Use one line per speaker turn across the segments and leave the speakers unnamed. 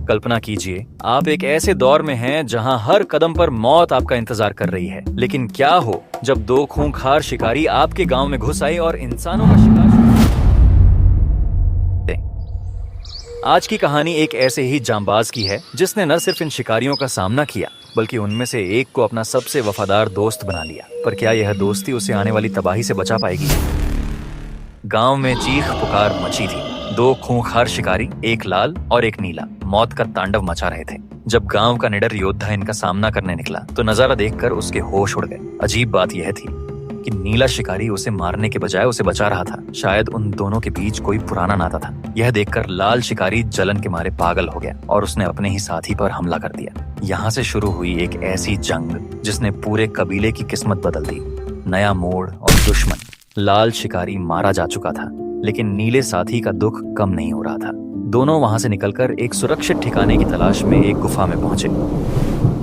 कल्पना कीजिए, आप एक ऐसे दौर में हैं जहां हर कदम पर मौत आपका इंतजार कर रही है। लेकिन क्या हो जब दो खूंखार शिकारी आपके गांव में घुस आए और इंसानों का शिकार। आज की कहानी एक ऐसे ही जांबाज की है जिसने न सिर्फ इन शिकारियों का सामना किया बल्कि उनमें से एक को अपना सबसे वफादार दोस्त बना लिया। पर क्या यह दोस्ती उसे आने वाली तबाही से बचा पाएगी? गांव में चीख पुकार मची थी। दो खूंखार शिकारी, एक लाल और एक नीला, मौत का तांडव मचा रहे थे। जब गांव का निडर योद्धा इनका सामना करने निकला तो नजारा देखकर उसके होश उड़ गए। अजीब बात यह थी कि नीला शिकारी उसे मारने के बजाय उसे बचा रहा था। शायद उन दोनों के बीच कोई पुराना नाता था। यह देखकर लाल शिकारी जलन के मारे पागल हो गया और उसने अपने ही साथी पर हमला कर दिया। यहाँ से शुरू हुई एक ऐसी जंग जिसने पूरे कबीले की किस्मत बदल दी। नया मोड़ और दुश्मन। लाल शिकारी मारा जा चुका था, लेकिन नीले साथी का दुख कम नहीं हो रहा था। दोनों वहां से निकलकर एक सुरक्षित ठिकाने की तलाश में एक गुफा में पहुंचे।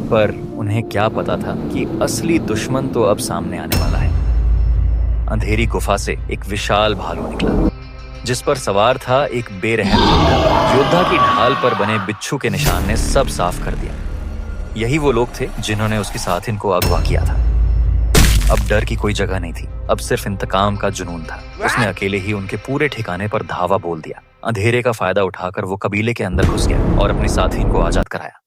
पर उन्हें क्या पता था कि असली दुश्मन तो अब सामने आने वाला है। अंधेरी गुफा से एक विशाल भालू निकला जिस पर सवार था एक बेरहम योद्धा। योद्धा की ढाल पर बने बिच्छू के निशान ने सब साफ कर दिया। यही वो लोग थे जिन्होंने उसकी साथिन को अगवा किया था। अब डर की कोई जगह नहीं थी, अब सिर्फ इंतकाम का जुनून था। उसने अकेले ही उनके पूरे ठिकाने पर धावा बोल दिया। अंधेरे का फायदा उठाकर वो कबीले के अंदर घुस गया और अपनी साथीन को आजाद कराया।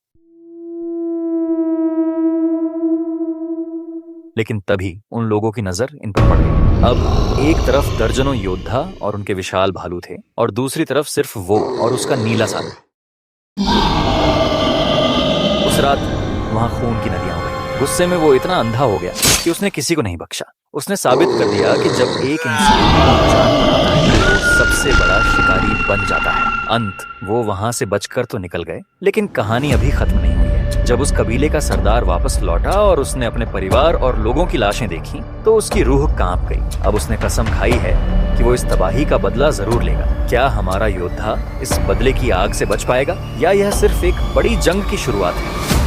लेकिन तभी उन लोगों की नजर इन पर पड़ गई। अब एक तरफ दर्जनों योद्धा और उनके विशाल भालू थे और दूसरी तरफ सिर्फ वो और उसका नीला साथी। उस रात वहां खून की नदियां हो गई। गुस्से में वो इतना अंधा हो गया कि उसने किसी को नहीं बख्शा। उसने साबित कर दिया कि जब एक इंसान जान बनाता है तो वो सबसे बड़ा शिकारी बन जाता है। अंत वो वहां से बचकर तो निकल गए, लेकिन कहानी अभी खत्म नहीं हुई है। जब उस कबीले का सरदार वापस लौटा और उसने अपने परिवार और लोगों की लाशें देखी तो उसकी रूह कांप गई। अब उसने कसम खाई है कि वो इस तबाही का बदला जरूर लेगा। क्या हमारा योद्धा इस बदले की आग से बच पाएगा या यह सिर्फ एक बड़ी जंग की शुरुआत है?